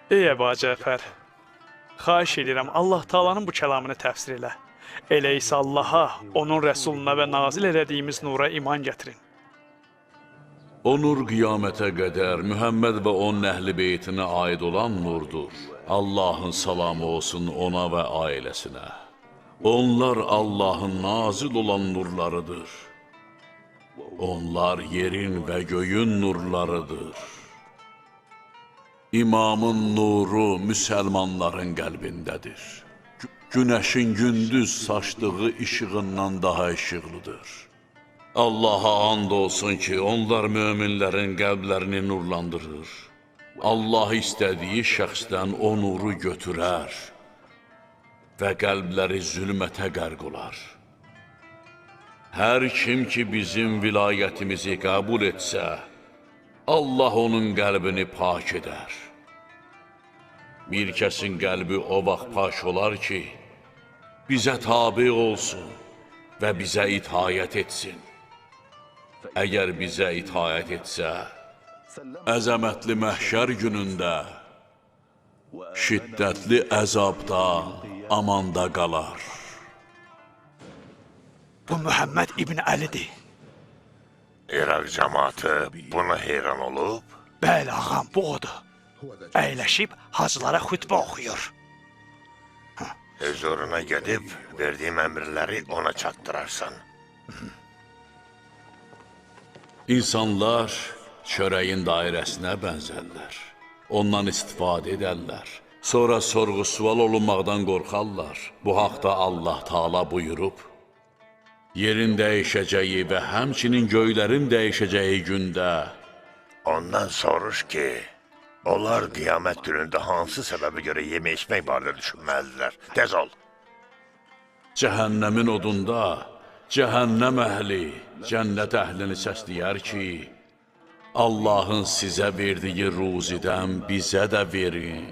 Ey Əba Cəfər, xahiş edirəm Allah Taala'nın bu kəlamını təfsir elə. Elə isə Allaha, onun rəsuluna və nazil elədiyimiz nura iman gətirin. O nur qiyamətə qədər Mühəmməd və onun əhl-i beytinə aid olan nurdur. Allahın salamı olsun ona və ailəsinə. Onlar Allahın nazil olan nurlarıdır. Onlar yerin və göyün nurlarıdır. İmamın nuru müsəlmanların qəlbindədir. Günəşin gündüz saçdığı işığından daha işıqlıdır. Allaha and olsun ki, onlar möminlərin qəlblərini nurlandırır. Allah istədiyi şəxsdən o nuru götürər və qəlbləri zülmətə qərq olar. Hər kim ki bizim vilayətimizi qəbul etsə, Allah onun qəlbini pak edər. Bir kəsin qəlbi o vaxt pak olar ki, bizə tabi olsun və bizə itaət etsin. Əgər bizə itaət etsə, əzəmətli məhşər günündə, şiddətli əzabda amanda qalar. Bu Muhammed İbn Əlidir. İraq cəmaatı buna heyran olub, Bəli ağam, bu odur. Əyləşib hacılara xütbə oxuyur. huzuruna gedib verdiyim əmrləri ona çatdırarsan. İnsanlar çörəyin dairəsinə bənzərlər. Ondan istifadə edərlər. Sonra sorğu-sual olunmaqdan qorxarlar. Bu haqda Allah Taala buyurub, yerin dəyişəcəyi və həmçinin göylərin dəyişəcəyi gündə Ondan soruş ki, onlar qiyamət günündə hansı səbəbə görə yemək içmək barədə düşünməlidirlər. Tez ol. cəhənnəmin odunda cəhənnəm əhli cənnət əhlini səsləyər ki, Allahın sizə verdiyi ruzidən bizə də verin.